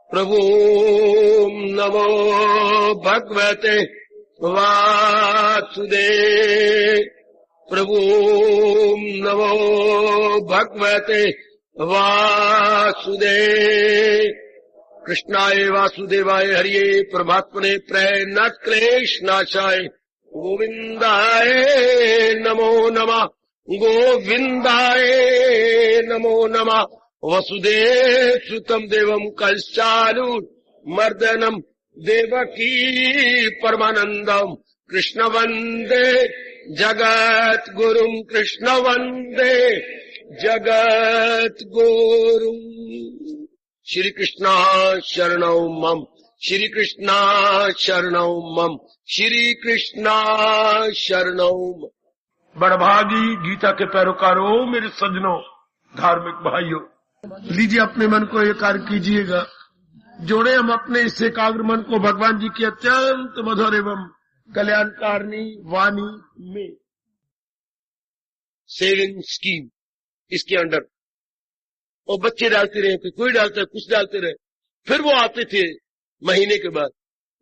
प्रभु नमो भगवते वासुदेव प्रभु नमो भगवते वासुदेव। कृष्णाय वासुदेवाय हरिये परमात्मने प्रणत क्लेशनाशाय गोविंदाय नमो नमः गोविंदाय नमो नमः। वसुदेव सुतम देवम कंसालू मर्दनम देवकी परमानंदम कृष्ण वंदे जगत गुरुम कृष्ण वंदे जगत गुरुम। श्री कृष्णा शरणौ मम श्री कृष्णा शरणौ मम श्री कृष्णा शरणौ मम। बड़भागी गीता के पैरोकारों, मेरे सज्जनों, धार्मिक भाइयों, लीजिए अपने मन को एकाग्र कीजिएगा। जोड़े हम अपने इस एकाग्र मन को भगवान जी की अत्यंत मधुर एवं कल्याणकारिणी वाणी में। सेविंग स्कीम इसके अंडर और बच्चे डालते रहे, फिर कोई डालता है, कुछ डालते रहे, फिर वो आते थे महीने के बाद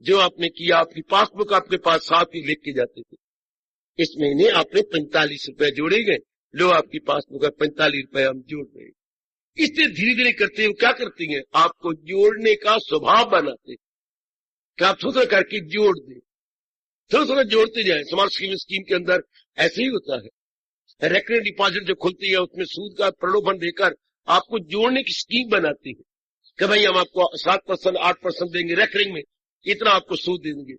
जो आपने किया आपकी पासबुक आपके पास साथ ही लिख के जाते थे। इस महीने आपने 45 रुपए जोड़े गए, लो आपकी पासबुक है 45 रुपए हम जोड़ रहे हैं। इससे धीरे धीरे करते हुए क्या करती हैं, आपको जोड़ने का स्वभाव बनाते कि आप थोड़ा करके जोड़ दें, थोड़ा थोड़ा जोड़ते जाए। स्मार्ट स्कीम के अंदर ऐसे ही होता है। रेकरिंग डिपॉजिट जो खुलती है उसमें सूद का प्रलोभन देकर आपको जोड़ने की स्कीम बनाती है कि भाई हम आपको 7% 8% देंगे, रेकरिंग में इतना आपको सूद देंगे,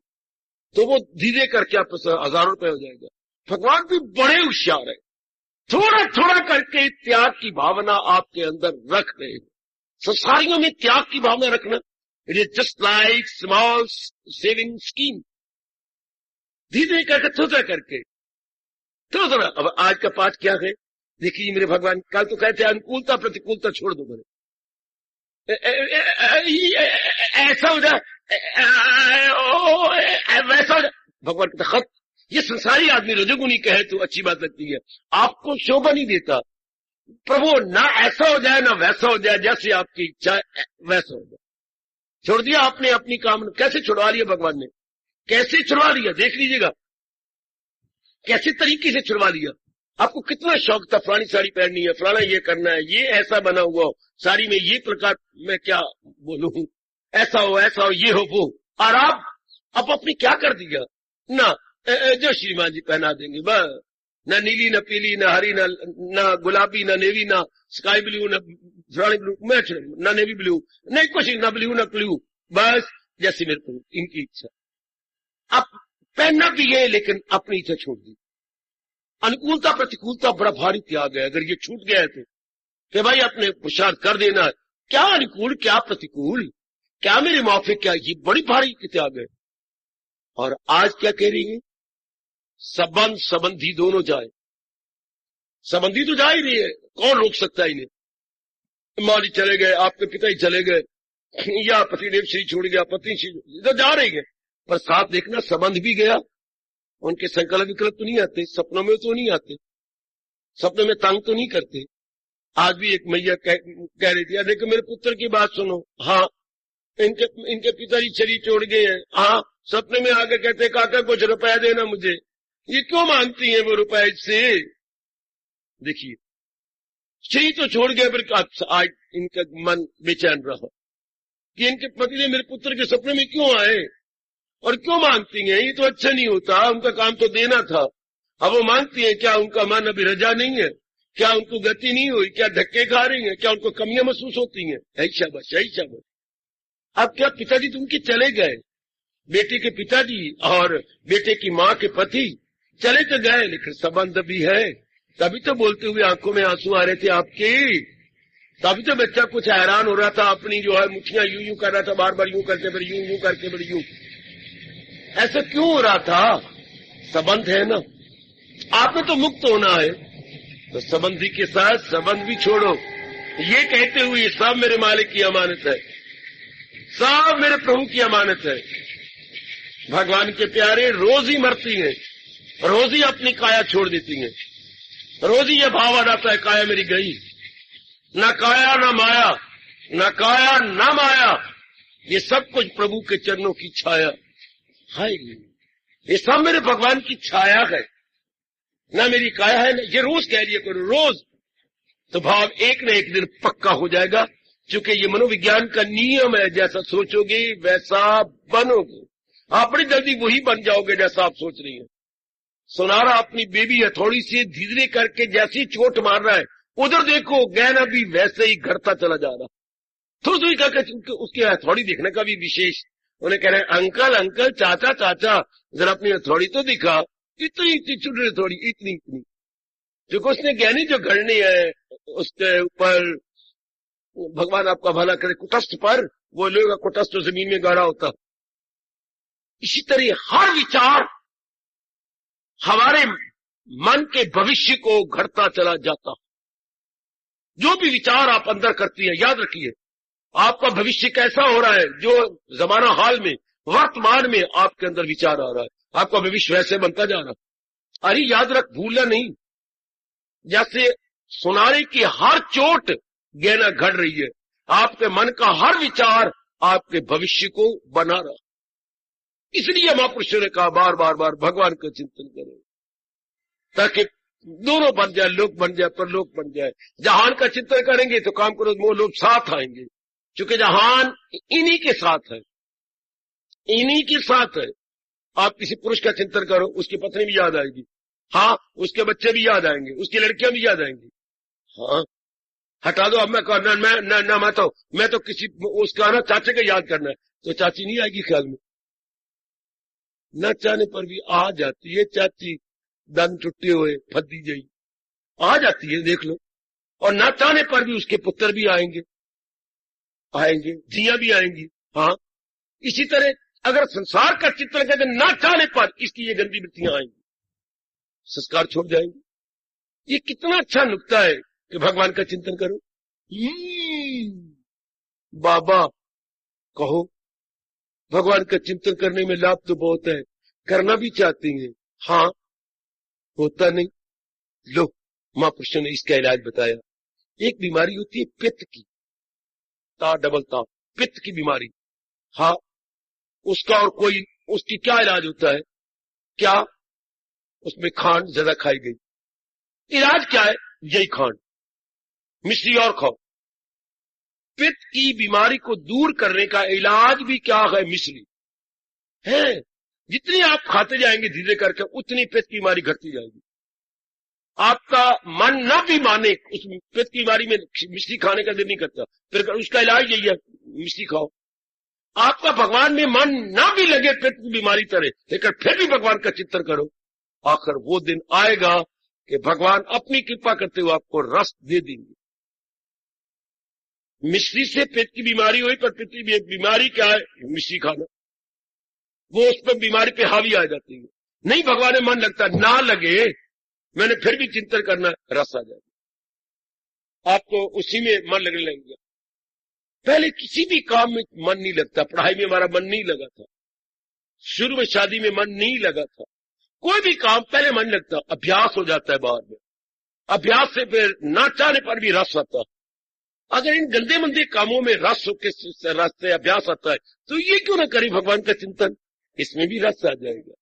तो वो धीरे करके आपको 1000 रुपए हो जाएगा। भगवान भी बड़े होशियार है, थोड़ा थोड़ा करके त्याग की भावना आपके अंदर रख रहे हैं। संसारियों में त्याग की भावना रखना, it is just like small saving scheme. धीरे करके थोड़ा करके थोड़ा थोड़ा। अब आज का पाठ क्या है देखिए मेरे भगवान, कल तो कहते हैं अनुकूलता प्रतिकूलता छोड़ दो मेरे, ऐसा हो जाए वैसा हो जाए। भगवान कहता खत, ये संसारी आदमी रजोगुनी कहे तो अच्छी बात लगती है, आपको शोभा नहीं देता। प्रभु ना ऐसा हो जाए ना वैसा हो जाए, जैसे आपकी इच्छा वैसा हो जाए। छोड़ दिया आपने अपनी कामना, कैसे छुड़वा लिया भगवान ने, कैसे छुड़वा लिया देख लीजिएगा, कैसे तरीके से छुड़वा लिया। आपको कितना शौक था फलानी साड़ी पहननी है, फलाना ये करना है, ये ऐसा बना हुआ हो, साड़ी में ये प्रकार, मैं क्या बोलूं, ऐसा हो ये हो वो, और आप अपनी क्या कर दिया ना, जो श्रीमान जी पहना देंगे बस, न नीली न पीली न हरी न गुलाबी न नेवी न स्काई ब्लू न फलानी ब्लू, मैच न नेवी ब्लू, नहीं कुछ न ब्लू न ब्लू, बस जैसे मेरे को इनकी इच्छा। आप पहनना भी है लेकिन अपनी इच्छा छोड़ दी। अनुकूलता प्रतिकूलता बड़ा भारी त्याग है। अगर ये छूट गया है तो कि भाई अपने पुरुषार्थ कर देना, क्या अनुकूल क्या प्रतिकूल, क्या मेरे माफिक, क्या, ये बड़ी भारी त्याग है। और आज क्या कह रही है, संबंध संबंधी दोनों जाए। संबंधी तो जा ही रही है, कौन रोक सकता है इन्हें। माँ जी चले गए, आपके पिता ही चले गए, या पतिदेव श्री छोड़ गया, पत्नी श्री तो जा रही है, पर साथ देखना संबंध भी गया। उनके संकल्प विकल्प तो नहीं आते, सपनों में तो नहीं आते, सपनों में तंग तो नहीं करते। आज भी एक मैया कह रही थी, देखो मेरे पुत्र की बात सुनो, हाँ इनके पिताजी शरीर छोड़ गए हैं, हाँ सपने में आकर कहते काका कुछ रुपया देना मुझे, ये क्यों मांगती हैं वो रुपया इससे। देखिए शरीर तो छोड़ गया, फिर आज इनका मन बेचैन रहा कि इनके पति ने मेरे पुत्र के सपने में क्यों आए और क्यों मांगती हैं, ये तो अच्छा नहीं होता, उनका काम तो देना था। अब वो मांगती हैं, क्या उनका मन अभी रजा नहीं है, क्या उनको गति नहीं हुई, क्या धक्के खा रही हैं, क्या उनको कमियां महसूस होती हैं। शाबाश शाबाश। अब क्या पिताजी तो उनके चले गए, बेटे के पिताजी और बेटे की माँ के पति चले तो गए, लेकिन संबंध भी है। तभी तो बोलते हुए आंखों में आंसू आ रहे थे आपके, तभी तो बच्चा कुछ हैरान हो रहा था, अपनी जो है मुठियां यूं यूं कर रहा था, बार बार यूं करके फिर यूं यूं करके फिर यूं, ऐसा क्यों हो रहा था। संबंध है ना, आपने तो मुक्त होना है, तो संबंधी के साथ संबंध भी छोड़ो। ये कहते हुए सब मेरे मालिक की अमानत है, सब मेरे प्रभु की अमानत है। भगवान के प्यारे रोज ही मरती हैं, रोज ही अपनी काया छोड़ देती हैं, रोज ही यह भाव आ जाता है काया मेरी गई, ना काया ना माया न काया न माया, ये सब कुछ प्रभु के चरणों की छाया है। ये सब मेरे भगवान की छाया है, ना मेरी काया है। ये रोज कह लिया करो, रोज, तो भाव एक न एक दिन पक्का हो जाएगा। क्योंकि ये मनोविज्ञान का नियम है, जैसा सोचोगे वैसा बनोगे। आप बड़ी जल्दी वही बन जाओगे जैसा आप सोच रही हैं। सुनारा अपनी बेबी हथौड़ी से धीरे करके जैसी चोट मार रहा है, उधर देखो गहना भी वैसे ही घटता चला जा रहा। थोड़ी थोड़ी करके उसकी हथौड़ी देखने का भी विशेष। उन्हें कह रहे हैं अंकल अंकल, चाचा चाचा, जरा अपनी हथौड़ी तो दिखा। इतनी इतनी छोटी हथौड़ी, इतनी इतनी, क्योंकि उसने गहनी जो गढ़नी है उसके ऊपर भगवान आपका भला करे, कुटस्थ पर, वो लोग का कुटस्थ तो जमीन में गाड़ा होता। इसी तरह हर विचार हमारे मन के भविष्य को घड़ता चला जाता। जो भी विचार आप अंदर करती है, याद रखिए आपका भविष्य कैसा हो रहा है। जो जमाना हाल में, वर्तमान में आपके अंदर विचार आ रहा है, आपका भविष्य वैसे बनता जा रहा। अरे याद रख, भूलना नहीं। जैसे सुनारे की हर चोट गहना घड़ रही है, आपके मन का हर विचार आपके भविष्य को बना रहा। इसलिए महापुरुषों ने कहा बार बार बार भगवान का चिंतन करो, ताकि दोनों बन जाए, लोक बन जाए, परलोक बन जाए। जहान का चिंतन करेंगे तो काम करो, वो लोग साथ आएंगे, क्योंकि जहान इन्हीं के साथ है, इन्हीं के साथ है। आप किसी पुरुष का चिंतन करो, उसकी पत्नी भी याद आएगी, हाँ, उसके बच्चे भी याद आएंगे, उसकी लड़कियां भी याद आएंगी। हाँ, हटा दो। अब मैं तो किसी उसका ना चाचे का याद करना है, तो चाची नहीं आएगी ख्याल में। न चाहने पर भी आ जाती है चाची, दन टूटे हुए फद्दी जई आ जाती है, देख लो। और न चाहने पर भी उसके पुत्र भी आएंगे, आएंगे, जिया भी आएंगी। हाँ, इसी तरह अगर संसार का चित्र कहते न चाहने पर इसकी ये गंदी वृत्तियां आएंगी, संस्कार छोड़ जाएंगे। ये कितना अच्छा नुक्ता है कि भगवान का चिंतन करो। बाबा कहो, भगवान का चिंतन करने में लाभ तो बहुत है, करना भी चाहती हैं, हाँ, होता नहीं। लो, महापुरुषों ने इसका इलाज बताया। एक बीमारी होती है पित्त की, डबल ता, पित्त की बीमारी। हाँ, उसका और कोई, उसकी क्या इलाज होता है? क्या उसमें खांड ज्यादा खाई गई। इलाज क्या है? यही खांड, मिश्री और खाओ। पित्त की बीमारी को दूर करने का इलाज भी क्या है? मिश्री है। जितनी आप खाते जाएंगे धीरे करके, उतनी पित्त की बीमारी घटती जाएगी। आपका मन न भी माने उस पित्त की बीमारी में मिश्री खाने का दिल नहीं करता, फिर उसका इलाज यही है, मिश्री खाओ। आपका भगवान में मन न भी लगे पित्त की बीमारी तरह, लेकिन फिर भी भगवान का चिंतन करो। आखिर वो दिन आएगा कि भगवान अपनी कृपा करते हुए आपको रस दे देंगे। मिश्री से पेट की बीमारी हुई, पर पित्त की बीमारी क्या है? मिश्री खाना, वो उस पर बीमारी पे हावी आ जाती है। नहीं, भगवान में मन लगता, ना लगे, मैंने फिर भी चिंतन करना, रस आ जाएगा, आपको उसी में मन लगने लगेगा। पहले किसी भी काम में मन नहीं लगता, पढ़ाई में हमारा मन नहीं लगा था, शुरू में शादी में मन नहीं लगा था, कोई भी काम पहले मन लगता, अभ्यास हो जाता है बाद में, अभ्यास से फिर ना चाहने पर भी रस आता। अगर इन गंदे मंदे कामों में रस से अभ्यास आता है, तो ये क्यों ना करें भगवान का चिंतन, इसमें भी रस आ जाएगा।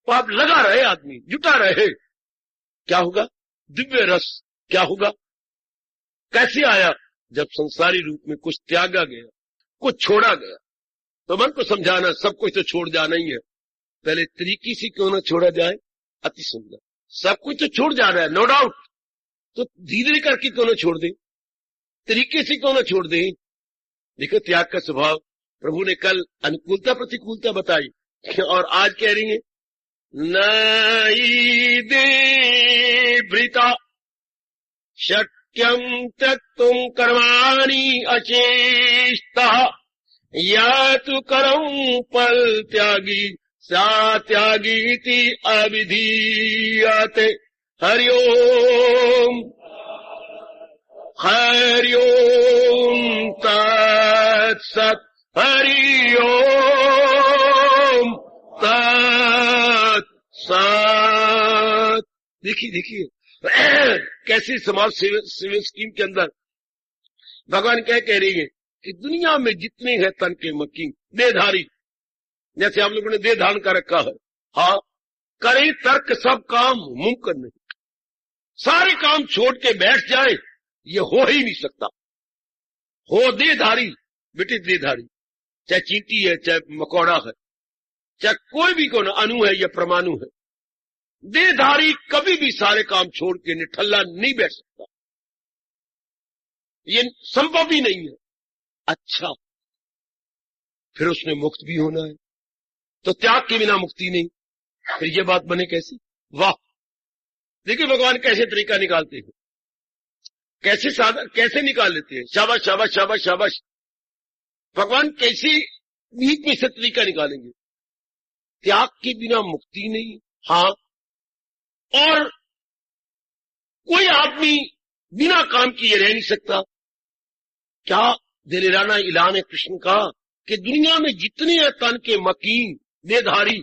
तो आप लगा रहे, आदमी जुटा रहे, क्या होगा? दिव्य रस। क्या होगा? कैसे आया? जब संसारी रूप में कुछ त्यागा गया, कुछ छोड़ा गया। तो मन को समझाना, सब कुछ तो छोड़ जाना ही है, पहले तरीके से क्यों ना छोड़ा जाए। अति सुंदर, सब कुछ तो छोड़ जा रहा है, नो डाउट, तो धीरे करके क्यों ना छोड़ दें, तरीके से क्यों ना छोड़ दें। देखो त्याग का स्वभाव, प्रभु ने कल अनुकूलता प्रतिकूलता बताई, और आज कह रही है नई दे भृता शक्यम त्यक्तुम कर्माणि अचेष्टा या तु करम पल त्यागी सा त्यागीति अविधीयते। हरिओम हरिओम तत्सत्। हरिओम तत्सत्। देखिए देखिए कैसे समाज सेवा स्कीम के अंदर भगवान क्या कह रही है कि दुनिया में जितने हैं तन के मकीन देहधारी, जैसे आप लोगों ने देह धारण कर रखा है, हाँ, करे तर्क सब काम मुमकिन नहीं, सारे काम छोड़ के बैठ जाए ये हो ही नहीं सकता। हो देहधारी, बेटे देहधारी, चाहे चींटी है, चाहे मकोड़ा है, चाहे कोई भी कौन अणु है या परमाणु है, देहधारी कभी भी सारे काम छोड़ के निठल्ला नहीं बैठ सकता, ये संभव ही नहीं है। अच्छा, फिर उसने मुक्त भी होना है, तो त्याग के बिना मुक्ति नहीं, फिर ये बात बने कैसी? वाह, देखिए भगवान कैसे तरीका निकालते हैं, कैसे साधा, कैसे निकाल लेते हैं। शाबाश शाबाश शाबाश शाबाश, भगवान कैसे बीच में से तरीका निकालेंगे। त्याग के बिना मुक्ति नहीं, हाँ, और कोई आदमी बिना काम किए रह नहीं सकता। क्या दिलराना ऐलान है कृष्ण का कि दुनिया में जितने हैं तन के मकीन देहधारी,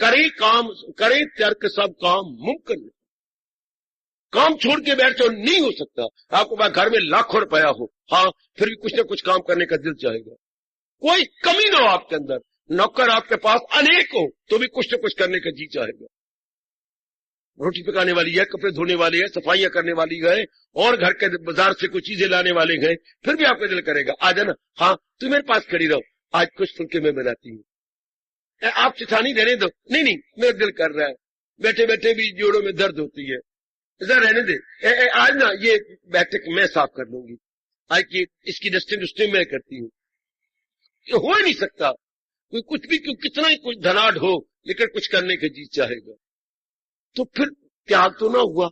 करे काम, करे तर्क सब काम मुमकिन नहीं, काम छोड़ के बैठ जाओ नहीं हो सकता। आपको पास घर में लाखों रुपया हो, हाँ, फिर भी कुछ ना कुछ काम करने का दिल चाहेगा, कोई कमी ना हो आपके अंदर, नौकर आपके पास अनेक हो तो भी कुछ ना कुछ करने का जी चाहेगा। रोटी पकाने वाली है, कपड़े धोने वाली है, सफाइयां करने वाली गए, और घर के बाजार से कुछ चीजें लाने वाले गए, फिर भी आपका दिल करेगा आ जाना, हाँ तू मेरे पास खड़ी रहो, आज कुछ फुलके मैं बनाती हूँ, आप चिठानी रहने दो, नहीं नहीं मेरा दिल कर रहा है, बैठे बैठे भी जोड़ों में दर्द होती है, ऐसा रहने दे, आज ना ये बैठक मैं साफ कर लूंगी, आज की इसकी डस्टिंग मैं करती हूँ। ये हो ही नहीं सकता। कोई कुछ भी, कितना ही कुछ धनाढ़ हो, लेकिन कुछ करने का जी चाहेगा, तो फिर त्याग तो ना हुआ।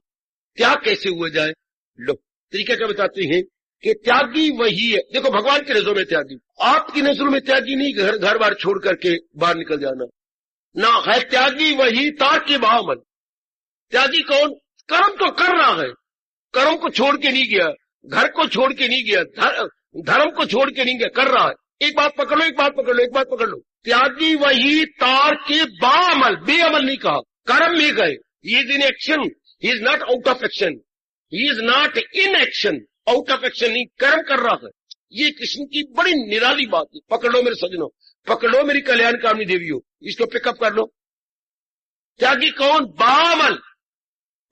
त्याग कैसे हुआ जाए? लो तरीका क्या बताते हैं कि त्यागी वही है। देखो भगवान की नजरों में त्यागी, आपकी नजरों में त्यागी नहीं घर बार छोड़ करके बाहर निकल जाना, ना है त्यागी वही ताकि बामन। त्यागी कौन? कर्म तो कर रहा है, कर्म को छोड़ के नहीं गया, घर को छोड़ के नहीं गया, धर्म को छोड़ के नहीं गया, कर रहा है। एक बात पकड़ लो, एक बात पकड़ लो, एक बात पकड़ लो, त्यागी वही तार के बामल, बेअमल नहीं कहा, कर्म में गए। He is in action, he is not out of action, he is not in action, out of action नहीं, कर्म कर रहा है। ये कृष्ण की बड़ी निराली बात है। पकड़ लो मेरे सजनों, पकड़ लो मेरी कल्याणकामनी देवियों, इसको पिकअप कर लो। त्यागी कौन? Balmer,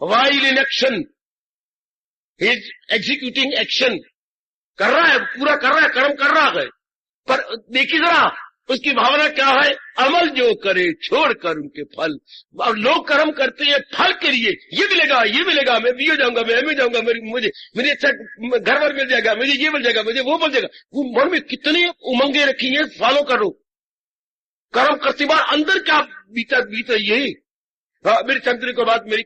while in action, he is executing action, कर रहा है, पूरा कर रहा है, कर्म कर रहा है, पर देखिए जरा उसकी भावना क्या है? अमल जो करे छोड़ कर उनके फल। अब लोग कर्म करते हैं फल के लिए, ये मिलेगा ये मिलेगा, मैं भी हो जाऊंगा, मैं भी जाऊंगा, मुझे अच्छा घर वर मिल जाएगा, मुझे ये मिल जाएगा, मुझे वो मिल जाएगा। वो मन में कितनी उमंगे रखी है, फॉलो करो। कर्म करते बाद अंदर क्या बीता ये, मेरी चंद्री के बाद मेरी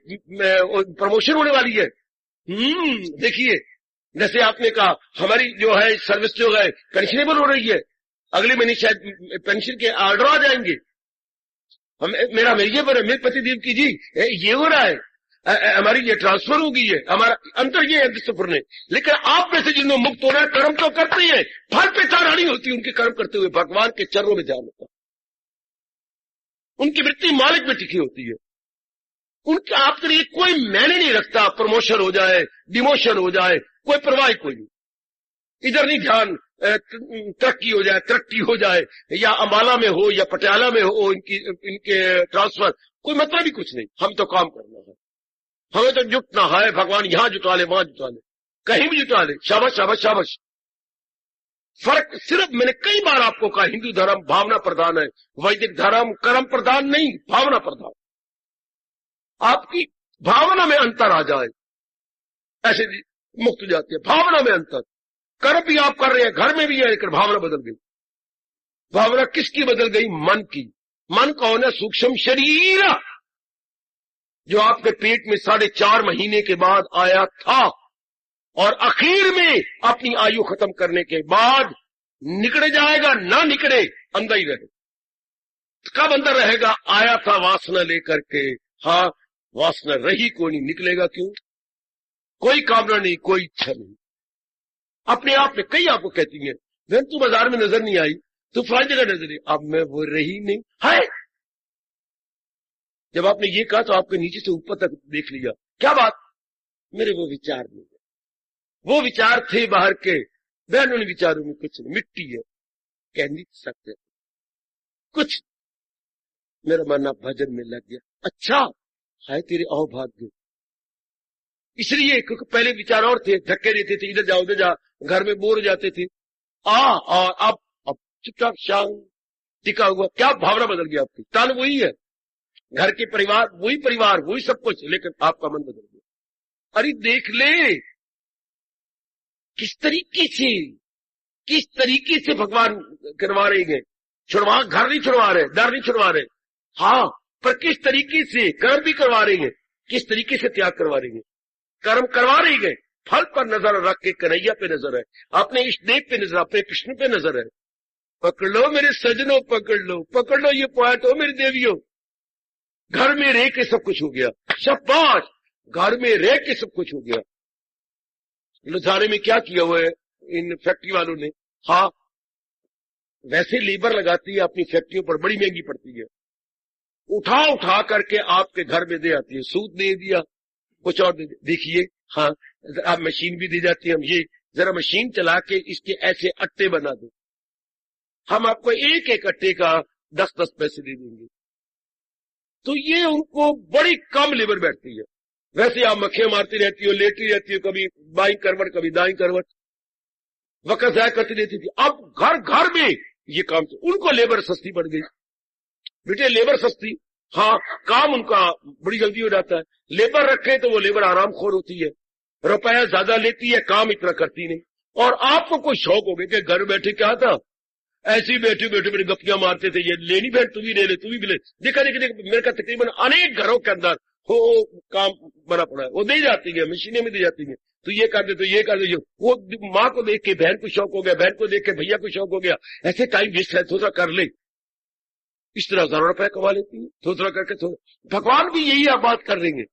प्रमोशन होने वाली है। देखिए जैसे आपने कहा हमारी जो है सर्विस जो है पेंशनेबल हो रही है, अगले महीने शायद पेंशन के ऑर्डर आ जाएंगे। मेरा ये पर मेरे पतिदेव की जी ये हो रहा है, हमारी ये ट्रांसफर हो गई है, हमारा अंतर ये है विश्वपुर ने। लेकिन आप में से जिन्होंने मुक्त हो रहा है, कर्म तो करते हैं, फल पे चारानी होती है उनके कर्म करते हुए, भगवान के चरणों में ध्यान होता है, उनकी वृत्ति मालिक में टिकी होती है। उनके आपके लिए कोई मैंने नहीं रखता, प्रमोशन हो जाए, डिमोशन हो जाए, कोई परवाह कोई नहीं, इधर नहीं ध्यान, तरक्की हो जाए, तरक्की हो जाए, या अम्बाला में हो या पटियाला में हो इनके ट्रांसफर, कोई मतलब ही कुछ नहीं। हम तो काम करना है, हमें तो जुटना है, भगवान यहां जुटा ले, वहां जुटा ले, कहीं भी जुटा ले, शाबाश शाबाश शाबाश। फर्क सिर्फ मैंने कई बार आपको कहा, हिंदू धर्म भावना प्रधान है, वैदिक धर्म कर्म प्रधान नहीं, भावना प्रधान। आपकी भावना में अंतर आ जाए, ऐसे मुक्त हो जाती है भावना में अंतर। कर्म भी आप कर रहे हैं, घर में भी है, लेकिन भावना बदल गई। भावना किसकी बदल गई? मन की। मन कौन है? सूक्ष्म शरीर, जो आपके पेट में 4.5 महीने के बाद आया था और आखिर में अपनी आयु खत्म करने के बाद निकल जाएगा, ना निकले अंदर ही रहे। कब अंदर रहेगा? आया था वासना लेकर के, हाँ वासना रही कोई नहीं, निकलेगा क्यों? कोई कामना नहीं, कोई इच्छा नहीं, अपने आप में। कई आपको कहती हैं बहन तू बाजार में नजर नहीं आई, तू फलानी जगह नजर नहीं, अब मैं वो रही नहीं है। जब आपने ये कहा तो आपके नीचे से ऊपर तक देख लिया, क्या बात? मेरे वो विचार नहीं, वो विचार थे बाहर के, बहनों ने विचारों में कुछ नहीं, मिट्टी है, कह नहीं सकते कुछ। मेरा मन भजन में लग गया। अच्छा है तेरे अहोभाग्य, इसलिए क्योंकि पहले विचार और थे, धक्के देते थे, इधर जाओ उधर जा, घर में बोर हो जाते थे। और अब चुपचाप शांत टिका हुआ, क्या भावना बदल गया आपकी? तन वही है, घर के परिवार वही सब कुछ, लेकिन आपका मन बदल गया। अरे देख ले किस तरीके से भगवान करवा रहे हैं, घर नहीं छुड़वा रहे, डर नहीं छुड़वा रहे, हाँ, पर किस तरीके से कर्म भी करवा रहे हैं, किस तरीके से त्याग करवा रहे हैं, कर्म करवा रहे हैं, फल पर नजर रख के कन्हैया पे नजर है, अपने इष्टदेव पे नजर, अपने कृष्ण पे नजर है। पकड़ लो मेरे सजनों, पकड़ लो ये पॉइंट हो मेरी देवियों। घर में रह के सब कुछ हो गया, शाबाश, घर में रह के सब कुछ हो गया। लुधियाने में क्या किया हुआ है इन फैक्ट्री वालों ने, हाँ, वैसे लेबर लगाती है अपनी फैक्ट्रियों पर, बड़ी महंगी पड़ती है, उठा करके आपके घर में दे आती है, सूद दे दिया, कुछ और देखिए, हाँ, आप मशीन भी दी जाती है, हम ये जरा मशीन चला के इसके ऐसे अट्टे बना दो, हम आपको एक एक अट्टे का 10-10 पैसे दे देंगे। तो ये उनको बड़ी कम लेबर बैठती है। वैसे आप मक्खियां मारती रहती हो, लेटी रहती हो, कभी बाई करवट कभी दाई करवट, वक्त जाया करती रहती थी। अब घर में ये काम, उनको लेबर सस्ती पड़ गई। बेटे लेबर सस्ती, हाँ, काम उनका बड़ी जल्दी हो जाता है। लेबर रखे तो वो लेबर आरामखोर होती है, रुपया ज्यादा लेती है, काम इतना करती नहीं। और आपको कोई शौक हो गया कि घर बैठे क्या था, ऐसे ही बैठे मेरे गप्पियां मारते थे, ये लेनी बहन तू भी ले ले, तू भी ले। देखा मेरे का तकरीबन अनेक घरों के अंदर हो काम बना पड़ा है, वो दे जाती है, मशीनें में दी जाती है, तो ये कर दे, तो ये कर दे। वो माँ को देख के बहन को शौक हो गया, बहन को देख के भैया को शौक हो गया, ऐसे टाइम वेस्ट है, थोड़ा कर ले, इस तरह हजारों रुपए कमा लेती है, थोड़ा करके थोड़ा। भगवान भी यही आप बात कर रहे हैं,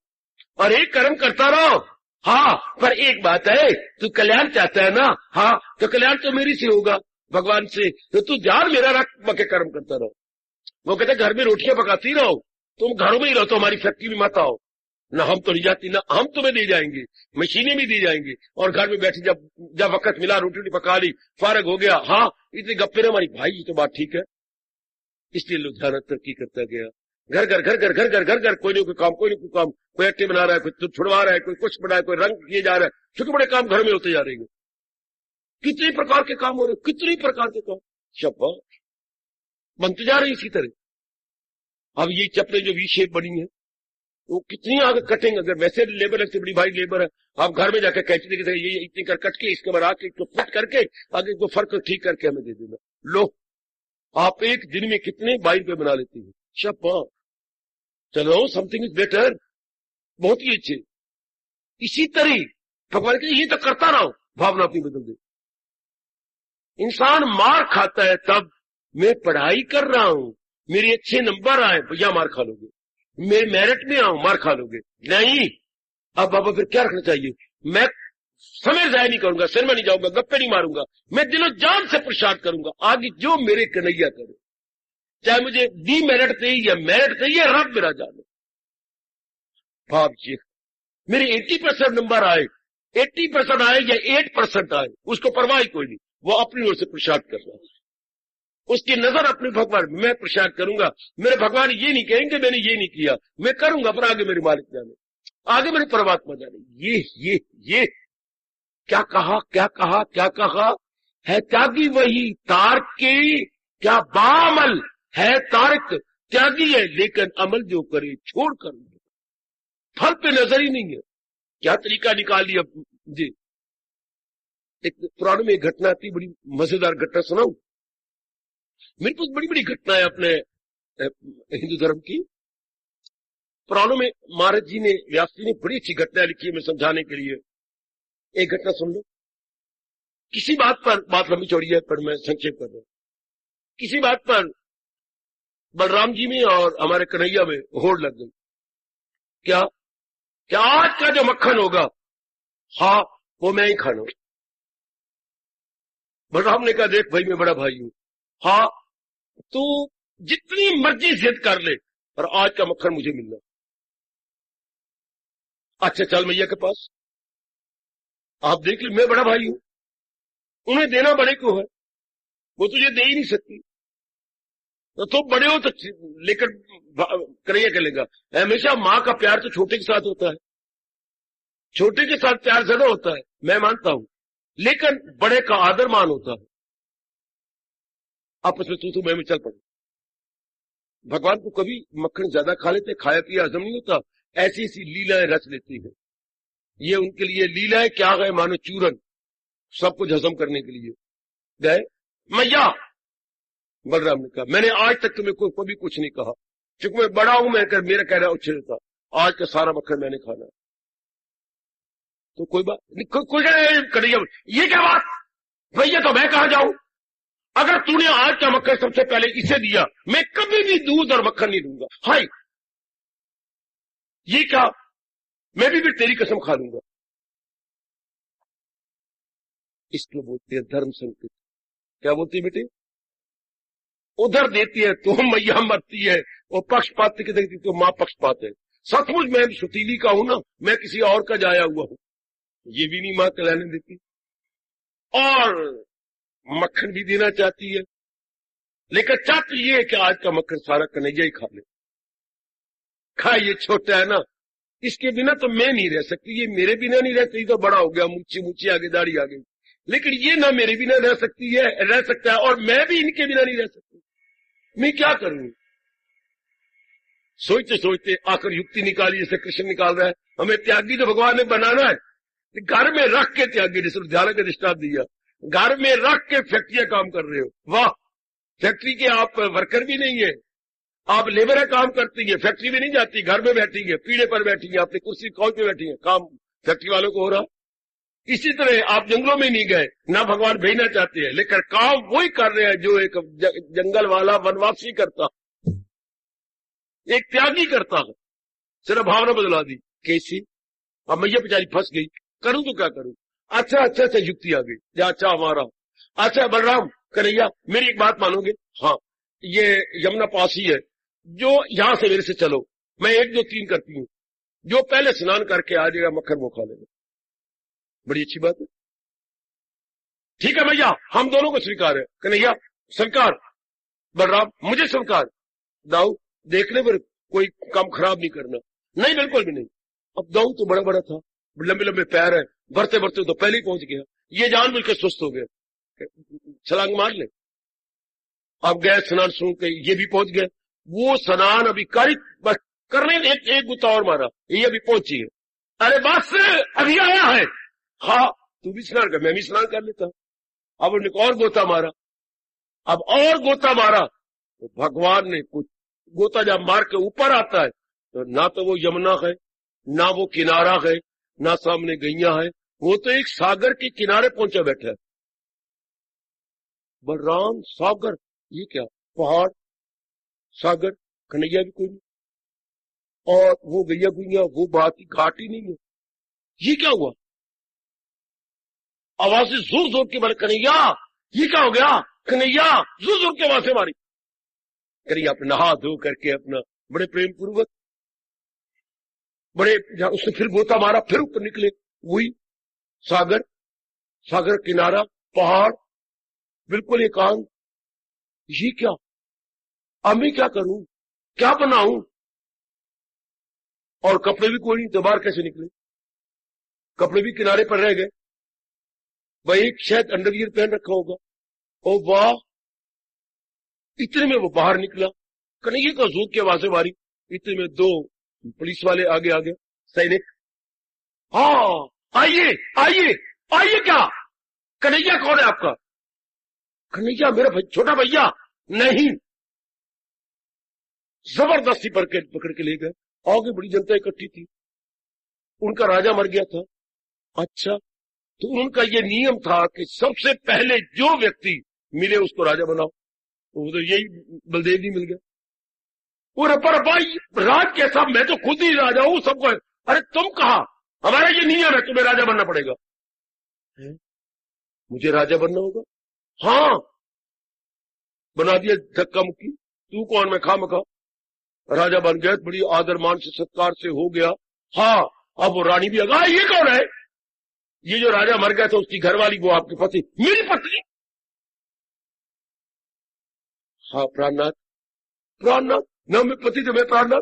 और एक कर्म करता रहो, हाँ, पर एक बात है, तू कल्याण चाहता है ना, हाँ, तो कल्याण तो मेरी से होगा, भगवान से, तो तू ध्यान मेरा रख के कर्म करता रहो। वो कहते घर में रोटियां पकाती रहो, तुम घरों में ही रहो, तो हमारी फैक्ट्री में मत आओ, ना हम तो नहीं जाती, ना हम तुम्हें दे जाएंगे, मशीनें भी दी जाएंगी, और घर में बैठे जब वक्त मिला रोटी पका ली, फारग हो गया, हाँ, इतने गप्पे ना हमारी, भाई ये तो बात ठीक है। इसलिए लुधियाना तरक्की करता गया, घर कोई नहीं कोई काम, कोई अट्टे बना रहा है, कोई छुड़वा रहा है, कोई कुछ बना है, कोई रंग किए जा रहा है, छोटे बड़े काम घर में होते जा रहे हैं। कितने प्रकार के काम हो रहे, कितने प्रकार के काम, शाबाश, बनते जा रहे इसी तरह। अब ये चप्पलें जो वी शेप बनी है, वो कितनी आगे कटेंगे, अगर वैसे लेबर लगती बड़ी भाई लेबर है, आप घर में जाकर कैंची देखे ये इतनी कर कट के इसके बाद आके इसको फिट करके आगे को फर्क ठीक करके हमें दे देना। लो, आप एक दिन में कितने 22 रुपए बना लेती हैं, शाबाश, चलो समथिंग इज बेटर, बहुत ही अच्छे। इसी तरह भगवान के ये तो करता रहो, भावना अपनी बदल दे। इंसान मार खाता है तब, मैं पढ़ाई कर रहा हूं, मेरे अच्छे नंबर आए, भैया मार खा लोगे, मैं मेरिट में आऊं, मार खा लोगे, नहीं। अब बाबा फिर क्या रखना चाहिए, मैं समय जाया नहीं करूंगा, सिर में नहीं जाऊंगा, गप्पे नहीं मारूंगा, मैं दिलो जान से प्रसाद करूंगा, आगे जो मेरे कन्हैया करे, चाहे मुझे डीमेरिट दे या मेरिट दे, ये रब मेरा जाने। भाव जी, मेरे 80% नंबर आए, 80% आए या 8% आए, उसको परवाह ही कोई नहीं, वो अपनी ओर से प्रसाद कर रहा है, उसकी नजर अपने भगवान, मैं प्रसाद करूंगा, मेरे भगवान ये नहीं कहेंगे मैंने ये नहीं किया, मैं करूंगा, पर आगे मेरे मालिक जाने, आगे मेरे परमात्मा जाने। ये क्या कहा है, त्यागी वही तार्क के, क्या बामल है तार्क, त्यागी है लेकिन अमल जो करे छोड़ कर, फल पे नजर ही नहीं है। क्या तरीका निकाल लिया जी। एक पुराने में एक घटना थी, बड़ी मजेदार घटना सुनाऊं। मेरे पास बड़ी बड़ी घटना है अपने हिंदू धर्म की। पुराणों में महाराज जी ने, व्यास जी ने बड़ी अच्छी घटना लिखी है मैं समझाने के लिए। एक घटना सुन लो। किसी बात पर, बात लंबी चौड़ी है पर मैं संक्षेप कर रहा हूं। किसी बात पर बलराम जी में और हमारे कन्हैया में होड़ लग गई। क्या आज का जो मक्खन होगा, हाँ, वो मैं ही खाना। बलराम ने कहा, देख भाई मैं बड़ा भाई हूं, हाँ, तू जितनी मर्जी जिद कर ले, पर आज का मक्खन मुझे मिलना। अच्छा चल मैया के पास, आप देख ले, मैं बड़ा भाई हूं, उन्हें देना बड़े को है, वो तुझे दे ही नहीं सकती। तो बड़े हो तो लेकर कन्हैया कहेगा, हमेशा मां का प्यार तो छोटे के साथ होता है, छोटे के साथ प्यार ज्यादा होता है, मैं मानता हूं, लेकिन बड़े का आदर मान होता है। आपस में तू मैं चल पड़े। भगवान को कभी मक्खन ज्यादा खा लेते, खाया पिया हजम नहीं होता, ऐसी ऐसी लीलाएं रच लेती है। ये उनके लिए लीलाएं क्या गए मानो चूरन, सब कुछ हजम करने के लिए गए। मैया, बलराम ने कहा, मैंने आज तक तुम्हें कभी कुछ नहीं कहा, क्योंकि मैं बड़ा हूं, मैं मेरा कहना उचित था, आज का सारा मक्खन मैंने खाना है। तो कोई बात नहीं, कोई कन्हैया, ये क्या बात भैया, तो मैं कहां जाऊं? अगर तूने आज का मक्खन सबसे पहले इसे दिया, मैं कभी भी दूध और मक्खन नहीं लूंगा। हाय, ये क्या, मैं भी फिर तेरी कसम खा लूंगा। इसको बोलते हैं धर्म संकट। क्या बोलती है बेटे? उधर देती है तो मैया मरती है, और पक्षपात की देखती तो मां पक्षपात है। सचमुच मैं सुतीली का हूं ना, मैं किसी और का जाया हुआ हूं, ये भी नहीं मां कहलाने देती, और मक्खन भी देना चाहती है, लेकिन चाहती ये है कि आज का मक्खन सारा कन्हैया ही खा ले। खा, ये छोटा है ना, इसके बिना तो मैं नहीं रह सकती, ये मेरे बिना नहीं रह सकती, तो बड़ा हो गया, मुच्छी मुच्छी आ गई, दाढ़ी आ गई, लेकिन ये ना मेरे बिना रह सकती है, रह सकता है, और मैं भी इनके बिना नहीं रह सकती। मैं क्या करूं? सोचते सोचते आकर युक्ति निकाली, जैसे कृष्ण निकाल रहा है, हमें त्यागी तो भगवान ने बनाना है, घर में रख के त्यागी, जैसे ध्यान का दृष्टांत दिया, घर में रख के फैक्ट्रियां काम कर रहे हो, वाह, फैक्ट्री के आप वर्कर भी नहीं है, आप लेबर काम करती है, फैक्ट्री में नहीं जाती, घर में बैठी है, पीढ़े पर बैठी है, अपनी कुर्सी काउच पे बैठी है, काम फैक्ट्री वालों को हो रहा। इसी तरह आप जंगलों में नहीं गए, ना भगवान भेजना चाहते हैं, लेकिन काम वही कर रहे हैं जो एक जंगल वाला वनवासी करता, एक त्यागी करता है, सिर्फ भावना बदला दी। कैसी? अब मैया बेचारी फंस गई, करूं तो क्या करूं? अच्छा युक्ति आ गई, अच्छा हमारा, अच्छा बलराम, कन्हैया, मेरी एक बात मानोगे? हाँ, ये यमुना पास ही है, जो यहां से मेरे से चलो, मैं 1 2 3 करती हूं, जो पहले स्नान करके आ जाएगा मक्खन वो खा लेगा। बड़ी अच्छी बात है, ठीक है भैया, हम दोनों को स्वीकार है। कन्हैया स्वीकार, बलराम मुझे स्वीकार, दाऊ देखने पर कोई काम खराब नहीं करना। नहीं, बिल्कुल भी नहीं। अब दाऊ तो बड़ा बड़ा था, लंबे लंबे पैर है, बढ़ते बढ़ते तो पहले ही पहुंच गया, ये जानबूझ के सुस्त हो गया, छलांग मार ले। अब गए स्नान सुन के, ये भी पहुंच गए, वो स्नान अभी करने एक गुत्ता और मारा, ये अभी पहुंची है, अरे बस अभी आया है, हाँ तू भी स्नान कर, मैं भी स्नान कर लेता। अब उन्हें और गोता मारा, अब और गोता मारा, तो भगवान ने कुछ गोता जब मार के ऊपर आता है, तो ना तो वो यमुना है, ना वो किनारा है, ना सामने गैया है, वो तो एक सागर के किनारे पहुंचा बैठा है। बलराम, सागर, ये क्या? पहाड़, सागर, कन्हैया भी कोई नहीं, और वो गैया गुइया, वो बात की घाट ही नहीं है, ये क्या हुआ? आवाजें जोर जोर के मारे, कन्हैया ये क्या हो गया? कन्हैया जोर जोर के आवाजें मारी। कन्हैया अपने नहा धो करके अपना बड़े प्रेम पूर्वक, बड़े, उसने फिर गोता मारा, फिर ऊपर निकले, वही सागर, सागर किनारा, पहाड़, बिल्कुल एकांत, ये क्या? अब मैं क्या करूं, क्या बनाऊं? और कपड़े भी कोई नहीं, तो बाहर कैसे निकले? कपड़े भी किनारे पर रह गए, वही शायद अंडरवियर पहन रखा होगा। ओ वाह, इतने में वो बाहर निकला, कन्हैया को जोर की आवाजें मारी, इतने में 2 पुलिस वाले आगे आ गए, सैनिक, हाँ आइए आइए आइए, क्या कन्हैया कौन है आपका? कन्हैया मेरा छोटा भैया। नहीं, जबरदस्ती पकड़ के ले गए, आगे बड़ी जनता इकट्ठी थी, उनका राजा मर गया था। अच्छा, तो उनका ये नियम था कि सबसे पहले जो व्यक्ति मिले उसको राजा बनाओ, तो उधर यही बलदेव जी मिल गया। और पर भाई राज कैसा, मैं तो खुद ही राजा हूं सबको, अरे तुम कहा, हमारा ये नियम है, तुम्हें राजा बनना पड़ेगा। मुझे राजा बनना होगा? हाँ, बना दिया धक्का मुक्की, तू कौन मैं खामखा, राजा बन गया, बड़ी आदर मान से सत्कार से हो गया। हाँ, अब वो रानी भी आ, ये कौन है? ये जो राजा मर गया था उसकी घरवाली, वो आपके पति, मेरी पत्नी। हाँ प्राणनाथ, प्राणनाथ, न मैं पति तो मैं प्राणनाथ।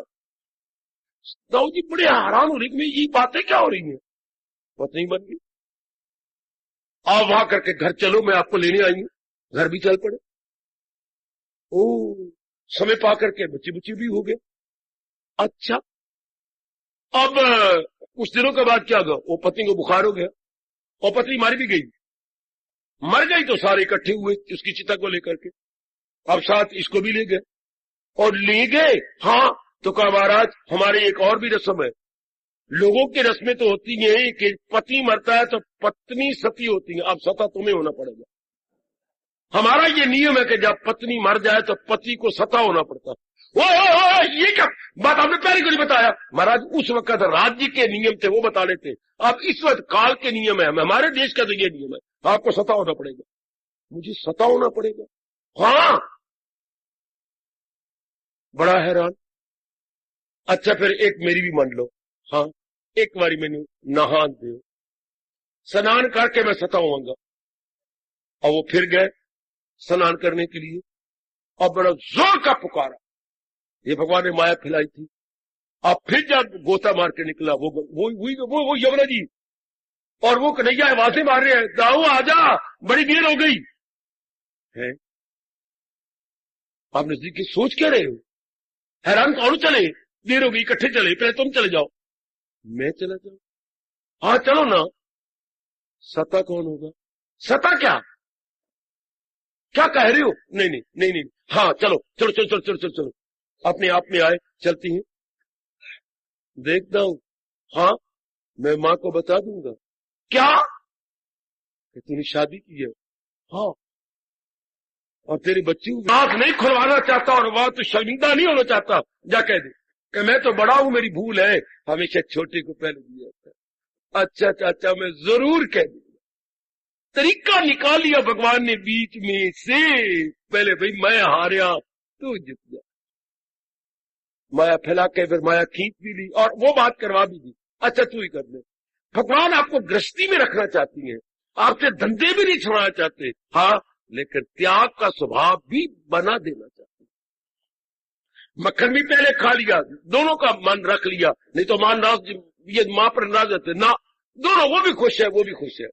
दाऊ जी बड़े हैरान हो रही कि ये बातें क्या हो रही हैं। पत्नी बन गई। आप वहां करके घर चलो, मैं आपको लेने आई हूं। घर भी चल पड़े। ओ समय पा करके बच्चे बुच्चे भी हो गए। अच्छा, अब कुछ दिनों के बाद क्या हुआ, वो पत्नी को बुखार हो गया और पत्नी मारी भी गई। मर गई तो सारे इकट्ठे हुए उसकी चिता को लेकर के, अब साथ इसको भी ले गए। और ले गए, हाँ, तो कहा महाराज हमारी एक और भी रस्म है। लोगों की रस्में तो होती है कि पति मरता है तो पत्नी सती होती है, अब सता तुम्हें होना पड़ेगा। हमारा ये नियम है कि जब पत्नी मर जाए तो पति को सता होना पड़ता है। ये क्या बात आपने पहले को नहीं बताया। महाराज उस वक्त राज्य के नियम थे, वो बता लेते। अब इस वक्त काल के नियम है, हमारे देश का तो ये नियम है, आपको सता होना पड़ेगा। मुझे सता होना पड़ेगा? हाँ, बड़ा हैरान। अच्छा फिर एक मेरी भी मान लो। हाँ, एक बारी मैंने नहा दो, स्नान करके मैं सता होऊंगा। और वो फिर गए स्नान करने के लिए और बड़ा जोर का पुकारा। ये भगवान ने माया फैलाई थी। अब फिर जब गोता मार के निकला वो यमुना जी और वो कन्हैया आवाजें मार रहे हैं, दाऊ आजा, बड़ी देर हो गई है। आप नजदीक की सोच क्या रहे हो? हैरान कौन? चले, देर हो गई, इकट्ठे चले, पहले तुम चले जाओ। मैं चला जाऊं? हाँ चलो ना। सता कौन होगा? सता क्या क्या कह रहे हो? नहीं नहीं नहीं नहीं, हाँ चलो चलो चलो चलो चलो चलो चलो, अपने आप में आए, चलती हैं। देखता हूं, हाँ मैं मां को बता दूंगा। क्या? तूने शादी की है? हाँ, और तेरी बच्ची आंख नहीं खुलवाना चाहता और वहां तो शर्मिंदा नहीं होना चाहता, जा कह दे कि मैं तो बड़ा हूं, मेरी भूल है, हमेशा छोटे को पहले दिया था। अच्छा चाचा, मैं जरूर कह दूंगा। तरीका निकाल लिया भगवान ने बीच में से। पहले भाई मैं हारिया, तू जीत गया। माया फैला के फिर माया खींच भी ली और वो बात करवा भी दी। अच्छा तू ही कर ले। भगवान आपको गृहस्थी में रखना चाहती है, आपसे धंधे भी नहीं छुड़ाना चाहते, हाँ, लेकिन त्याग का स्वभाव भी बना देना चाहते। मक्खन भी पहले खा लिया, दोनों का मन रख लिया, नहीं तो मान नाज ये मां पर नाज होते ना, दोनों, वो भी खुश है वो भी खुश है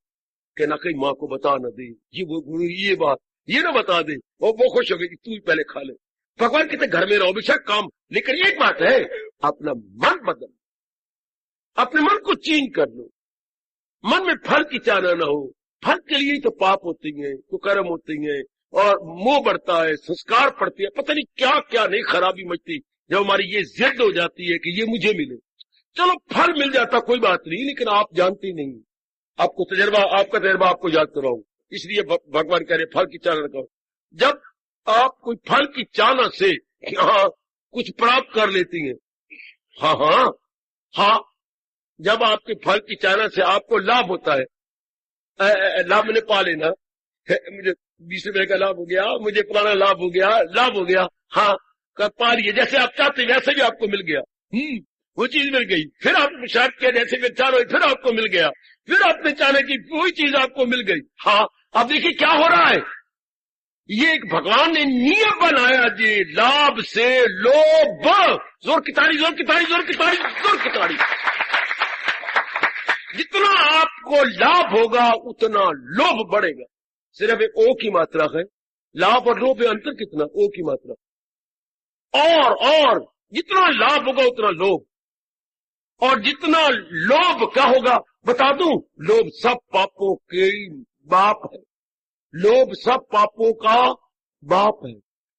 कि ना कहीं मां को बता ना दे, ये बात ये ना बता दे, वो खुश हो गई, तू ही पहले खा ले। भगवान कहते घर में रहो बेशक काम, लेकिन एक बात है, अपना मन बदल, अपने मन को चेंज कर लो। मन में फल की चाहना ना हो, फल के लिए ही तो पाप होती है, कुकर्म होती है और मोह बढ़ता है, संस्कार पड़ती है, पता नहीं क्या क्या नहीं खराबी मचती जब हमारी ये जिद हो जाती है कि ये मुझे मिले। चलो फल मिल जाता कोई बात नहीं, लेकिन आप जानते नहीं, आपको तजर्बा, आपका तजर्बा आपको याद कराऊं, इसलिए भगवान कह रहे फल की चाहना करो। जब आप कोई फल की चाहना से हाँ कुछ प्राप्त कर लेती हैं, हाँ हाँ हाँ, जब आपके फल की चाहना से आपको लाभ होता है, लाभ मैंने पा लेना, मुझे 20 रुपए का लाभ हो गया, मुझे पुराना लाभ हो गया, हाँ पा लिए, जैसे आप चाहते वैसे भी आपको मिल गया, वो चीज मिल गई। फिर आपने शर्त किया जैसे भी चाह रहे, फिर आपको मिल गया, फिर आपने चाहने की वही चीज आपको मिल गई। हाँ, अब देखिए क्या हो रहा है, ये एक भगवान ने नियम बनाया जी, लाभ से लोभ, जोर की ताड़ी, जोर की ताड़ी, जोर की ताड़ी, जोर की ताड़ी। जितना आपको लाभ होगा उतना लोभ बढ़ेगा। सिर्फ एक ओ की मात्रा है, लाभ और लोभ में अंतर कितना, ओ की मात्रा। और जितना लाभ होगा उतना लोभ, और जितना लोभ क्या होगा बता दूं, लोभ सब पापों के बाप है, लोभ सब पापों का बाप है।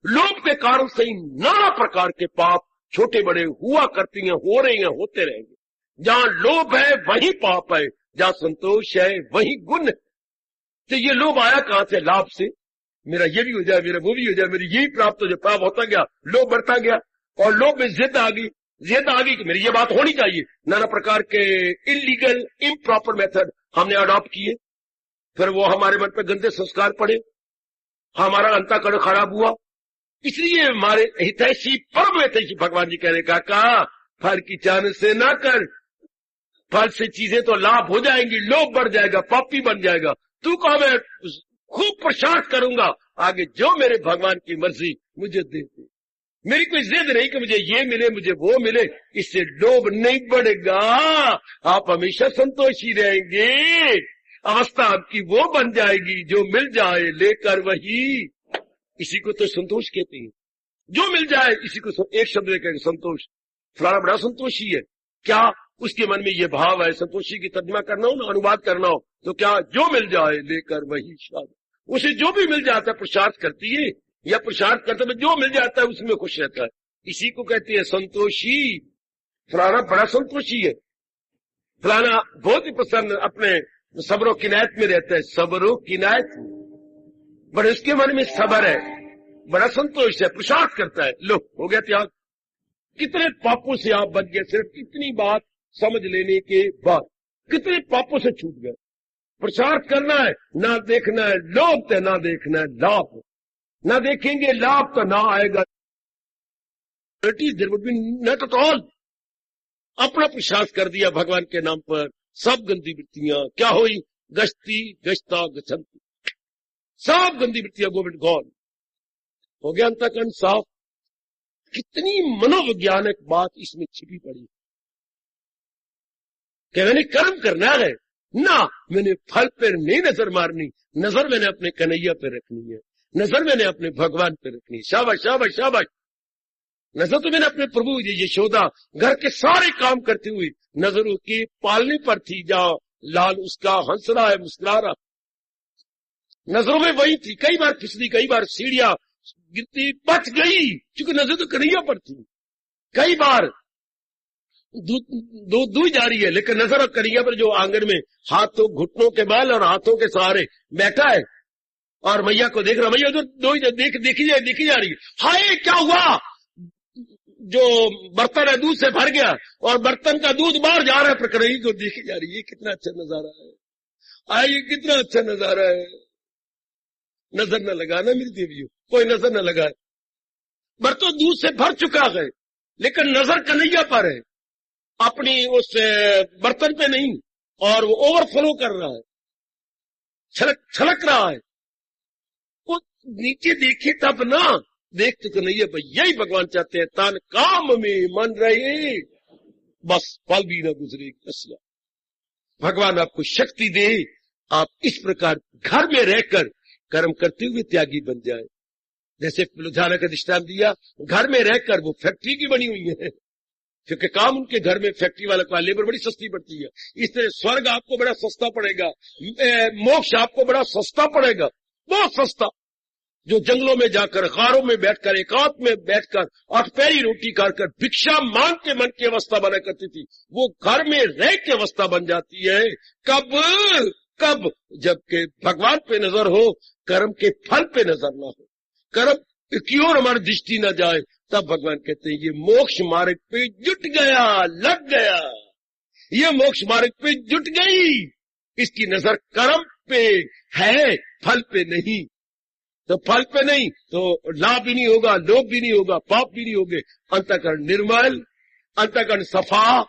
लोभ के कारण से ही नाना प्रकार के पाप छोटे बड़े हुआ करती हैं, हो रहे हैं, होते रहेंगे। जहां लोभ है वहीं पाप है, जहां संतोष है वहीं गुण है। तो ये लोभ आया कहां से? लाभ से। मेरा ये भी हो जाए, मेरा वो भी हो जाए, मेरी यही प्राप्त हो जाए, पाप होता गया, लोभ बढ़ता गया, और लोभ में जिद आ गई कि मेरी ये बात होनी चाहिए। नाना प्रकार के इलीगल इम्प्रॉपर मेथड हमने अडॉप्ट किए, फिर वो हमारे मन पर गंदे संस्कार पड़े, हमारा अंतःकरण खराब हुआ। इसलिए हमारे हितैषी परम हितैषी भगवान जी कहने का कहा, फल की चाहना से ना कर, फल से चीजें तो लाभ हो जाएंगी, लोभ बढ़ जाएगा, पापी बन जाएगा। तू कहो मैं खूब प्रचार करूंगा, आगे जो मेरे भगवान की मर्जी मुझे दे दे। मेरी कोई जिद नहीं कि मुझे ये मिले, मुझे वो मिले, इससे लोभ नहीं बढ़ेगा। आप हमेशा संतोषी रहेंगे। अवस्था आपकी वो बन जाएगी, जो मिल जाए लेकर वही, इसी को तो संतोष कहते हैं। जो मिल जाए इसी को एक शब्द में कहेंगे संतोष। फलाना बड़ा संतोषी है, क्या उसके मन में ये भाव है? संतोषी की तर्जमा करना हो ना, अनुवाद करना हो तो क्या, जो मिल जाए लेकर वही शाद। उसे जो भी मिल जाता है पुरुषार्थ करती है या पुरुषार्थ करते हुए जो मिल जाता है उसमें खुश रहता है, इसी को कहते हैं संतोषी। फलाना बड़ा संतोषी है, फलाना बहुत ही प्रसन्न, अपने सब्रो किनायत में रहता है, सब्रो किनायत, बड़े उसके मन में सबर है, बड़ा संतोष है, पुरुषार्थ करता है। लो हो गया त्याग। कितने पापों से आप बच गए सिर्फ इतनी बात समझ लेने के बाद, कितने पापों से छूट गए। पुरुषार्थ करना है, ना देखना है लोभ तो ना देखना है लाभ, ना देखेंगे लाभ तो ना आएगा। Not at all. अपना पुरुषार्थ कर दिया भगवान के नाम पर, सब गंदी वृत्तियां क्या हुई, गश्ती गश्ता गच्छन्ति, सब गंदी वृत्तियां गोविंद गॉन हो गया, अंतःकरण साफ। कितनी मनोवैज्ञानिक बात इसमें छिपी पड़ी कि मैंने कर्म करना है ना, मैंने फल पर नहीं नजर मारनी, नजर मैंने अपने कन्हैया पे रखनी है, नजर मैंने अपने भगवान पे रखनी है। शाबाश शाबाश शाबाश। नजर तो मैंने अपने प्रभु यशोदा घर के सारे काम करती हुई नजरों के पालने पर थी, जहां लाल उसका हंस रहा है, मुस्कुरा रहा, नजरों में वही थी। कई बार फिसली, कई बार सीढ़ियां गिरती, बच गई क्योंकि नजर तो कन्हैया पर थी। कई बार दूध जा रही है लेकिन नजर कन्हैया पर, जो आंगन में हाथों घुटनों के बल और हाथों के सहारे बैठा है और मैया को देख रहा, मैया उधर देखी जा रही है। हाय क्या हुआ, जो बर्तन है दूध से भर गया और बर्तन का दूध बाहर जा रहा है, पर कन्हैया को देखी जा रही है। कितना अच्छा नजारा है, आइए कितना अच्छा नजारा है। नजर न लगाना मेरी देवियों, कोई नजर न लगाए। बर्तन दूध से भर चुका है लेकिन नजर कन्हैया पर है, अपनी उस बर्तन पे नहीं, और वो ओवरफ्लो कर रहा है, छलक रहा है। वो नीचे देखे तब ना, देखते तो नहीं है भाई। यही भगवान चाहते हैं, तान काम में मन रहे, बस पल भी ना गुजरे कसला। भगवान आपको शक्ति दे, आप इस प्रकार घर में रहकर कर्म करते हुए त्यागी बन जाए। जैसे लुधियाना का दृष्टांत दिया, घर में रहकर वो फैक्ट्री की बनी हुई है, क्योंकि काम उनके घर में फैक्ट्री वाले का, लेबर बड़ी सस्ती पड़ती है। इस तरह स्वर्ग आपको बड़ा सस्ता पड़ेगा, मोक्ष आपको बड़ा सस्ता पड़ेगा, बहुत सस्ता। जो जंगलों में जाकर, गारों में बैठकर, एकांत में बैठकर 8 पैरी रोटी खाकर भिक्षा मांग के मन की अवस्था बना करती थी, वो घर में रह की अवस्था बन जाती है। कब जबकि भगवान पे नजर हो, कर्म के फल पे नजर ना हो, कर्म की ओर हमारी दृष्टि न जाए, तब भगवान कहते हैं ये मोक्ष मार्ग पे जुट गया, लग गया, ये मोक्ष मार्ग पे जुट गई। इसकी नजर कर्म पे है, फल पे नहीं। तो फल पे नहीं तो लाभ भी नहीं होगा, लोभ भी नहीं होगा, पाप भी नहीं होंगे। अंतःकरण निर्मल, अंतःकरण सफा,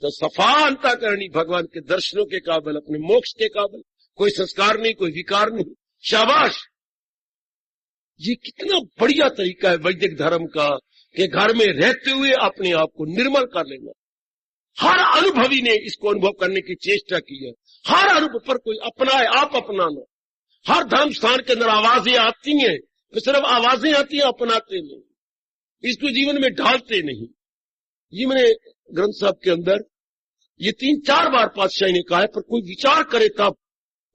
तो सफा अंतःकरणी भगवान के दर्शनों के काबिल, अपने मोक्ष के काबिल, कोई संस्कार नहीं, कोई विकार नहीं। शाबाश। ये कितना बढ़िया तरीका है वैदिक धर्म का कि घर में रहते हुए अपने आप को निर्मल कर लेना। हर अनुभवी ने इसको अनुभव करने की चेष्टा की है। हर अनुभव पर कोई अपनाए, आप अपनाना। हर धर्म स्थान के अंदर आवाजें आती हैं, तो सिर्फ आवाजें आती हैं, अपनाते नहीं, इसको जीवन में ढालते नहीं। ये मैंने ग्रंथ साहब के अंदर ये 3-4 बार पातशाही ने कहा है, पर कोई विचार करे तब।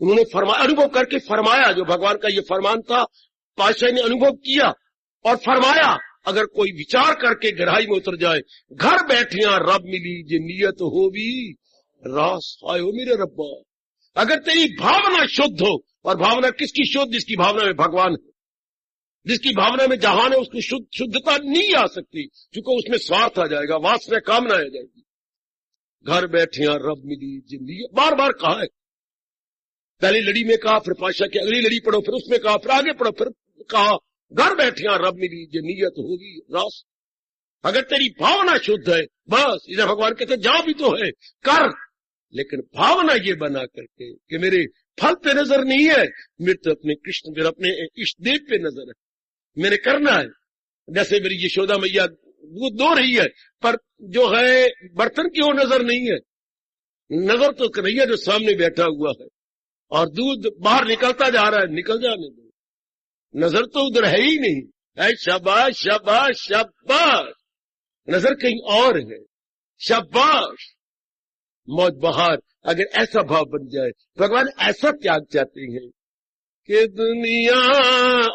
उन्होंने फरमाया, अनुभव करके फरमाया, जो भगवान का ये फरमान था, पातशाही ने अनुभव किया और फरमाया। अगर कोई विचार करके गहराई में उतर जाए, घर बैठिया रब मिली जे नियत हो भी रास आयो मेरे रब्बा। अगर तेरी भावना शुद्ध हो, और भावना किसकी शुद्ध? जिसकी भावना में भगवान है, जिसकी भावना में जहान है, उसको शुद्धता नहीं आ सकती, क्योंकि उसमें स्वार्थ आ जाएगा, वासना कामना आ जाएगी। घर बैठिया रब मिली जिंदगी, बार बार कहा है। पहली लड़ी में कहा, फिर पातशाह की अगली लड़ी पढ़ो, फिर उसमें कहा, फिर आगे पढ़ो, फिर कहा घर बैठिया रब मिली जो नियत होगी रास। अगर तेरी भावना शुद्ध है, बस इधर भगवान कहते जा भी तो है, कर, लेकिन भावना ये बना करके कि मेरे फल पे नजर नहीं है, मेरे तो अपने कृष्ण फिर अपने इष्ट देव पे नजर है, मैंने करना है। जैसे मेरी यशोदा मैया दूध दो रही है, पर जो है बर्तन की ओर नजर नहीं है, नजर तो कन्हैया जो सामने बैठा हुआ है, और दूध बाहर निकलता जा रहा है, निकल जाने दो, नजर तो उधर है ही नहीं। है शाबाश शाबाश शाबाश, नजर कहीं और है, शाबाश मौज बहार। अगर ऐसा भाव बन जाए, भगवान ऐसा त्याग चाहते हैं कि दुनिया,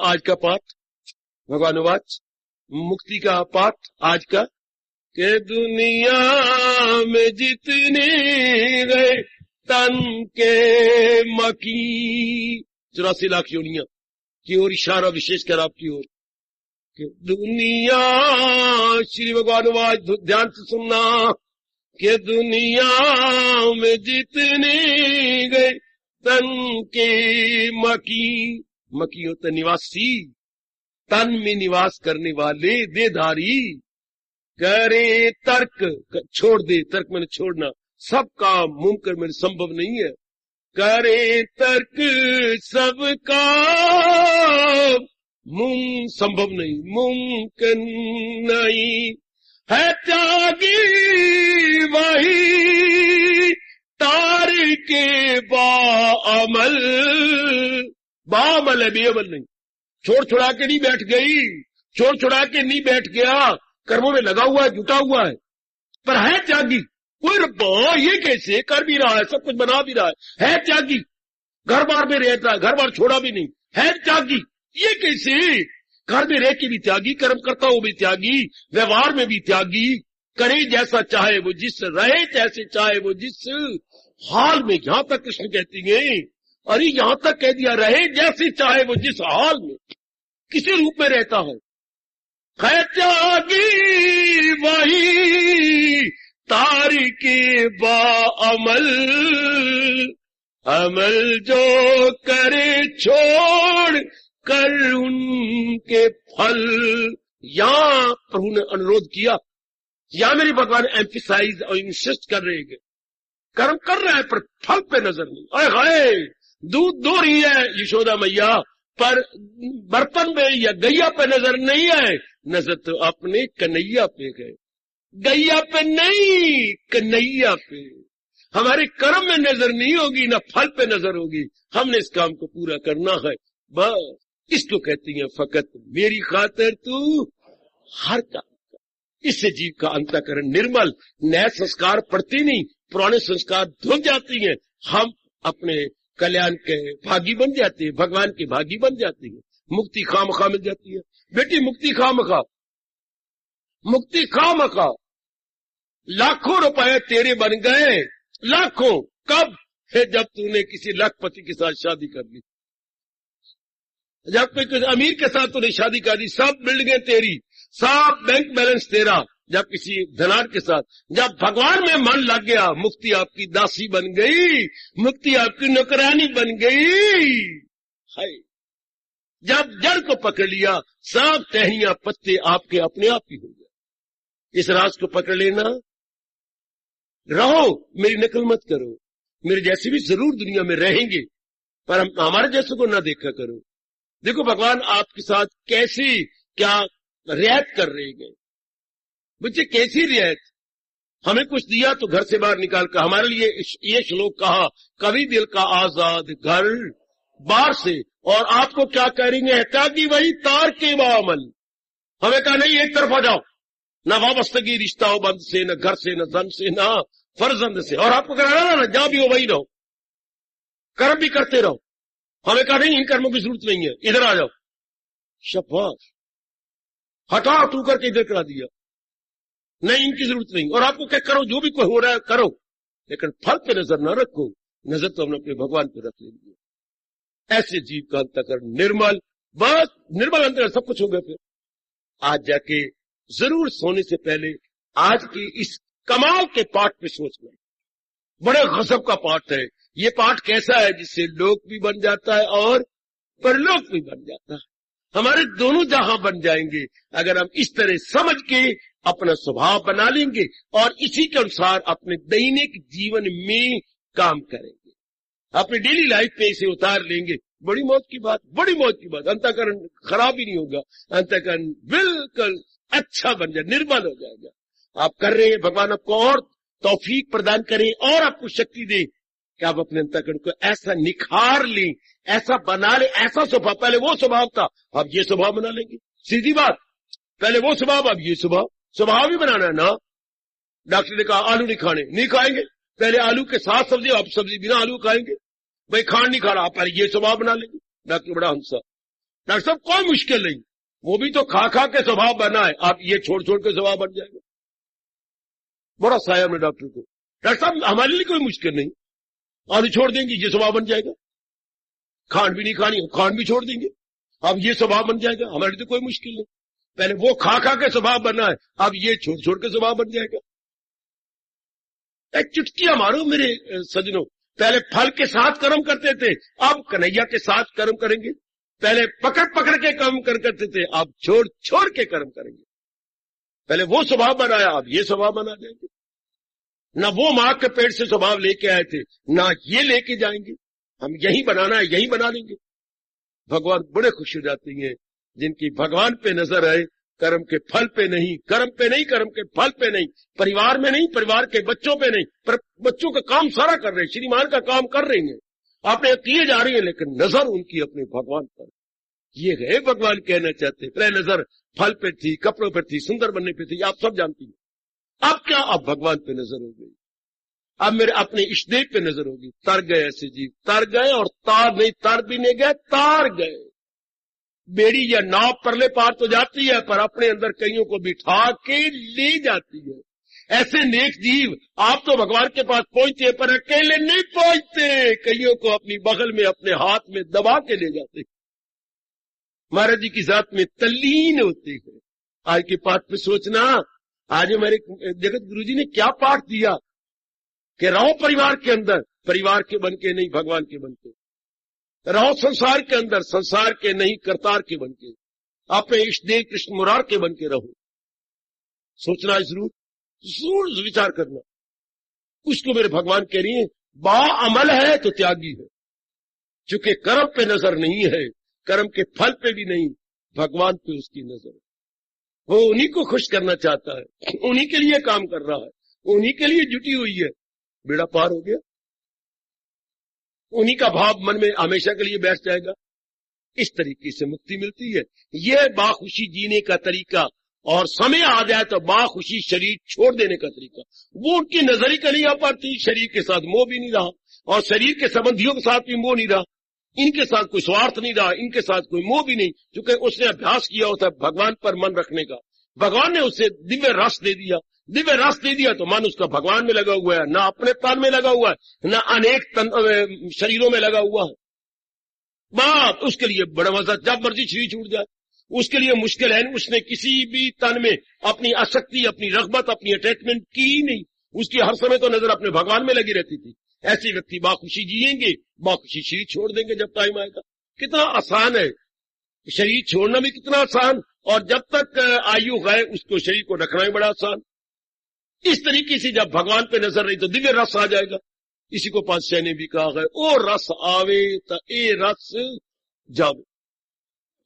आज का पाठ भगवान वाच मुक्ति का पाठ आज का, कि दुनिया में जितने गए तन के मकी, 84 लाख योनियां की ओर इशारा विशेष कर आपकी ओर, कि दुनिया, श्री भगवान वाच ध्यान से सुनना, कि दुनिया में जितने गए तन के मकी, मकी होता निवासी, तन में निवास करने वाले, देधारी, करे तर्क छोड़ दे, तर्क मैंने छोड़ना, सब काम मुमकिन मेरे संभव नहीं है, करे तर्क सब काम संभव नहीं, मुमकिन नहीं, है त्यागी वही तार के बाअमल, बाअमल है, बेअमल नहीं, छोड़ छुड़ा के नहीं बैठ गई, छोड़ छुड़ा के नहीं बैठ गया, कर्मों में लगा हुआ है, जुटा हुआ है, पर है त्यागी। कोई रब्बा ये कैसे कर भी रहा है, सब कुछ बना भी रहा है त्यागी, घर बार में रहता है, घर बार छोड़ा भी नहीं, है त्यागी, ये कैसे, घर में रह के भी त्यागी, कर्म करता हो भी त्यागी, व्यवहार में भी त्यागी, करे जैसा चाहे वो जिस, रहे जैसे चाहे वो जिस हाल में, यहां तक कृष्ण कहती है, अरे यहां तक कह दिया, रहे जैसे चाहे वो जिस हाल में, किसी रूप में रहता है, त्यागी वही तार के बाअमल, अमल जो करे छोड़ कर उनके फल। यहां प्रभु ने अनुरोध किया, या मेरे भगवान एम्फिसाइज और इंसिस्ट कर रहे हैं, कर्म कर रहा है पर फल पे नजर नहीं। अरे हाय, दूध दो रही है यशोदा मैया, पर बर्तन में या गैया पे नजर नहीं है, नजर तो अपने कन्हैया पे है, गैया पे नहीं, कन्हैया पे। हमारे कर्म में नजर नहीं होगी, ना फल पे नजर होगी, हमने इस काम को पूरा करना है बस। इसको कहती है फकत मेरी खातिर तू हर काम कर, इससे जीव का अंतःकरण निर्मल, नए संस्कार पड़ते नहीं, पुराने संस्कार धुल जाती हैं, हम अपने कल्याण के भागी बन जाते हैं, भगवान के भागी बन जाती है, मुक्ति खामखा मिल जाती है। बेटी मुक्ति खामखा, मुक्ति खामखा, लाखों रुपए तेरे बन गए, लाखों, कब है जब तूने किसी लखपति के साथ शादी कर ली, जब कोई अमीर के साथ तूने शादी कर दी, सब बिल्डिंगें तेरी, सब बैंक बैलेंस तेरा, जब किसी धनाढ़ के साथ, जब भगवान में मन लग गया, मुक्ति आपकी दासी बन गई, मुक्ति आपकी नौकरानी बन गई है। जब जड़ को पकड़ लिया, सब टहनियां पत्ते आपके अपने आप ही हो गए। इस राज को पकड़ लेना, रहो, मेरी नकल मत करो, मेरे जैसे भी जरूर दुनिया में रहेंगे, पर हम हमारे जैसे को ना देखा करो। देखो भगवान आपके साथ कैसी क्या रियायत कर रहे हैं, मुझे कैसी रियायत, हमें कुछ दिया तो घर से बाहर निकाल कर, हमारे लिए ये श्लोक कहा, कभी दिल का आजाद घर बाहर से, और आपको क्या करेंगे, त्यागी वही तार के बाअमल। हमें कहा नहीं एक तरफ आ जाओ, ना वाबस्तगी रिश्ता हो बंद से, न घर से, न धन से, ना फर्जंद से, और आपको कहना ना जहां भी हो वही रहो, कर्म भी करते रहो। हमें कहा नहीं इन कर्मों की जरूरत नहीं है, इधर आ जाओ, शाबाश, हटा तू करके इधर करा दिया, नहीं इनकी जरूरत नहीं, और आपको क्या करो, जो भी कोई हो रहा है करो, लेकिन फल पे नजर ना रखो, नजर तो हमने अपने भगवान पे रख लेंगे। ऐसे जीव का अंतःकरण निर्मल, बस निर्मल अंतःकरण, सब कुछ हो गया। फिर आज जाके जरूर सोने से पहले आज की इस कमाल के पाठ पे सोचना, बड़े गजब का पाठ है ये। पाठ कैसा है, जिससे लोक भी बन जाता है और परलोक भी बन जाता है, हमारे दोनों जहां बन जाएंगे, अगर हम इस तरह समझ के अपना स्वभाव बना लेंगे और इसी के अनुसार अपने दैनिक जीवन में काम करेंगे, अपनी डेली लाइफ में इसे उतार लेंगे। बड़ी मौज की बात, बड़ी मौज की बात। अंतःकरण खराब ही नहीं होगा, अंतःकरण बिल्कुल अच्छा बन जाए, निर्मल हो जाएगा। आप कर रहे हैं, भगवान आपको और तौफीक प्रदान करें और आपको शक्ति दे कि आप अपने अंतःकरण को ऐसा निखार लें, ऐसा बना ले, ऐसा स्वभाव। पहले वो स्वभाव था, अब ये स्वभाव बना लेंगे। सीधी बात, पहले वो स्वभाव, अब ये स्वभाव ही बनाना है ना। डॉक्टर ने कहा आलू नहीं खाने, नहीं खाएंगे। पहले आलू के साथ सब्जी, अब सब्जी बिना आलू खाएंगे। भाई खांड नहीं खा रहा, पहले ये स्वभाव बना लेंगे। डॉक्टर बड़ा हंसा। डॉक्टर साहब कोई मुश्किल नहीं, वो भी तो खा खा के स्वभाव बना है, आप ये छोड़ छोड़ के स्वभाव बन जाएगा। बड़ा साया हमने डॉक्टर को। डॉक्टर साहब हमारे लिए कोई मुश्किल नहीं, आलू छोड़ देंगे, ये स्वभाव बन जाएगा। खांड भी नहीं खानी, खांड भी छोड़ देंगे, अब ये स्वभाव बन जाएगा। हमारे लिए तो कोई मुश्किल नहीं, पहले वो खा खा के स्वभाव बनना है, अब ये छोड़ छोड़ के स्वभाव बन जाएगा। एक चुटकियां मारो मेरे सज्जनों, पहले फल के साथ कर्म करते थे, अब कन्हैया के साथ कर्म करेंगे। पहले पकड़ पकड़ के कर्म करते थे, अब छोड़ छोड़ के कर्म करेंगे। पहले वो स्वभाव बनाया, अब ये स्वभाव बना देंगे। ना वो मां के पेट से स्वभाव लेके आए थे, ना ये लेके जाएंगे। हम यही बनाना है, यही बना लेंगे। भगवान बड़े खुश हो जाते हैं जिनकी भगवान पे नजर आए, कर्म के फल पे नहीं, कर्म पे नहीं, कर्म के फल पे नहीं, परिवार में नहीं, परिवार के बच्चों पे नहीं। पर बच्चों का काम सारा कर रहे हैं, श्रीमान का काम कर रही हैं, आपने किए जा रही है, लेकिन नजर उनकी अपने भगवान पर। ये है भगवान कहना चाहते। पहले नजर फल पे थी, कपड़ों पे थी, सुंदर बनने पे थी, आप सब जानती हैं। अब क्या, अब भगवान पे नजर हो गई, अब मेरे अपने इष्टदेव पे नजर होगी। तर गए ऐसे जीव, तर गए और तार नहीं, तर भी नहीं गए, तार गए। बेड़ी या नाव परले पार तो जाती है, पर अपने अंदर कईयों को बिठा के ले जाती है। ऐसे नेक जीव आप तो भगवान के पास पहुंचते, पर अकेले नहीं पहुंचते, कईयों को अपनी बगल में, अपने हाथ में दबा के ले जाते, महाराज जी की जात में तल्लीन होते हैं। आज के पाठ पे सोचना, आज हमारे जगत गुरु जी ने क्या पाठ दिया कि रहो परिवार के अंदर, परिवार के बन के नहीं, भगवान के बन के रहो। संसार के अंदर, संसार के नहीं, करतार के बन के, अपने इष्टदेव कृष्ण मुरार के बन के रहो। सोचना जरूर, जरूर विचार करना। उसको मेरे भगवान कह रही है, बा अमल है तो त्यागी है। चूंकि कर्म पे नजर नहीं है, कर्म के फल पे भी नहीं, भगवान पे उसकी नजर है। वो उन्हीं को खुश करना चाहता है, उन्हीं के लिए काम कर रहा है, उन्हीं के लिए जुटी हुई है। बेड़ा पार हो गया, उन्हीं का भाव मन में हमेशा के लिए बैठ जाएगा। इस तरीके से मुक्ति मिलती है। यह बाखुशी जीने का तरीका, और समय आ जाए तो बाखुशी शरीर छोड़ देने का तरीका। वो उनकी नजर ही नहीं आ पाती, शरीर के साथ मोह भी नहीं रहा, और शरीर के संबंधियों के साथ भी मोह नहीं रहा, इनके साथ कोई स्वार्थ नहीं रहा, इनके साथ कोई मोह भी नहीं, क्योंकि उसने अभ्यास किया होता है भगवान पर मन रखने का। भगवान ने उसे दिव्य रस दे दिया, दिव्य रस दे दिया तो मन उसका भगवान में लगा हुआ है, ना अपने तन में लगा हुआ है, ना अनेक शरीरों में लगा हुआ है। बात उसके लिए बड़ा मजा, जब मर्जी शरीर छूट जाए उसके लिए मुश्किल है। उसने किसी भी तन में अपनी आसक्ति, अपनी रगबत, अपनी अटैचमेंट की ही नहीं। उसकी हर समय तो नजर अपने भगवान में लगी रहती थी। ऐसे व्यक्ति बाखुशी जिएंगे, बाखुशी शरीर छोड़ देंगे जब टाइम आएगा। कितना आसान है शरीर छोड़ना भी, कितना आसान, और जब तक आयु है उसको शरीर को रखना भी बड़ा आसान। इस तरीके से जब भगवान पे नजर रही तो दिव्य रस आ जाएगा। इसी को पातशाह ने भी कहा है, ओ रस आवे तो ए रस जावे।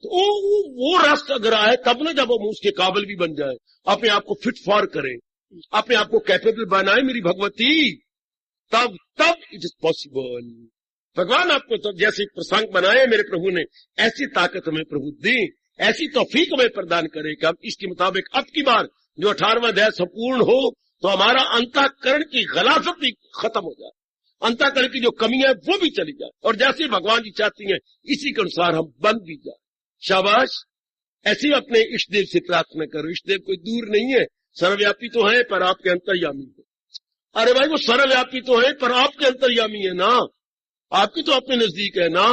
तो वो रस अगर आए तब ना, जब हम उसके काबिल भी बन जाए, अपने आप को फिट फॉर करें, अपने आप को कैपेबल बनाए मेरी भगवती, तब इट इज पॉसिबल। भगवान आपको तब जैसे प्रसंग बनाए मेरे प्रभु ने, ऐसी ताकत हमें प्रभु दे, ऐसी तौफीक हमें प्रदान करे कि हम इसके मुताबिक अब की बार जो 18वां अध्याय संपूर्ण हो तो हमारा अंतःकरण की गलाजत भी खत्म हो जाए, अंतःकरण की जो कमी है वो भी चली जाए, और जैसे भगवान जी चाहती हैं इसी के अनुसार हम बन भी जाए। शाबाश, ऐसे अपने इष्टदेव से प्रार्थना करो। इष्टदेव कोई दूर नहीं है, सर्वव्यापी तो है पर आपके अंतर्यामी है। अरे भाई वो सर्वव्यापी तो है पर आपके अंतर्यामी है ना, आपकी तो अपने नजदीक है ना।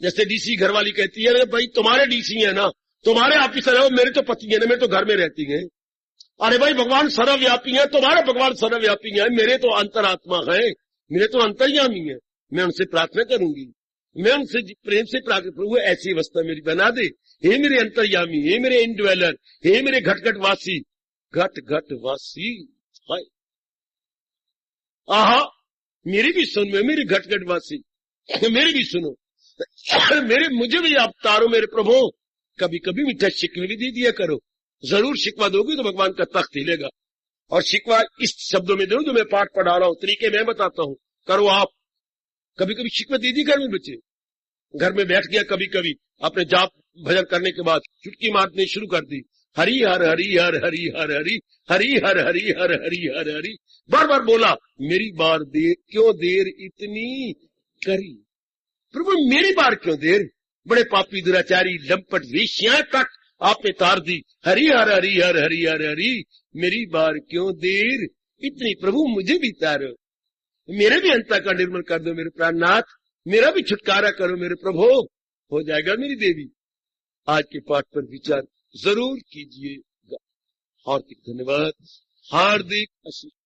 जैसे डीसी घरवाली कहती है, अरे भाई तुम्हारे डीसी है ना, तुम्हारे ऑफिसर है, मेरे तो पति है ना, मेरे तो घर में रहती है। अरे भाई भगवान सर्वव्यापी है, तुम्हारे भगवान सर्वव्यापी है, मेरे तो अंतरात्मा है, मेरे तो अंतर्यामी है। मैं उनसे प्रार्थना करूंगी, मैं उनसे प्रेम से प्रार्थना, प्रभु ऐसी अवस्था मेरी बना दे, हे मेरे अंतर्यामी, हे मेरे इनड्वेलर, हे मेरे घटघटवासी, घट घट वासी। हाय आहा, मेरी भी सुन, मेरी घट घट वासी, मेरी भी सुनो, मुझे भी आप तारो मेरे प्रभु। कभी कभी मीठा शिकवे भी दे दिया करो। जरूर शिकवा दोगे तो भगवान का तख्त हिलेगा। और शिकवा इस शब्दों में दो जो मैं पाठ पढ़ा रहा हूं, तरीके मैं बताता हूं, करो आप। कभी कभी शिकवा दे दी घर में बच्चे, घर में बैठ गया, कभी कभी अपने जाप भजन करने के बाद चुटकी मारने शुरू कर दी, हरि हर हरि हर हरि हर हरि हरि हर हरि हर हरि हर हरि, बार बार बोला, मेरी बार देर क्यों देर इतनी करी, प्रभु मेरी बार क्यों देर। बड़े पापी दुराचारी लंपट वेश्याएं तक आपने तार दी, हरि हर हरि हर हरि हर हरि, मेरी बार क्यों देर इतनी, प्रभु मुझे भी तारो, मेरे भी अंता का निर्मल कर दो मेरे प्राणनाथ, मेरा भी छुटकारा करो मेरे प्रभु, हो जाएगा मेरी देवी। आज के पाठ पर विचार जरूर कीजिएगा। हार्दिक धन्यवाद, हार्दिक आशीर्वाद।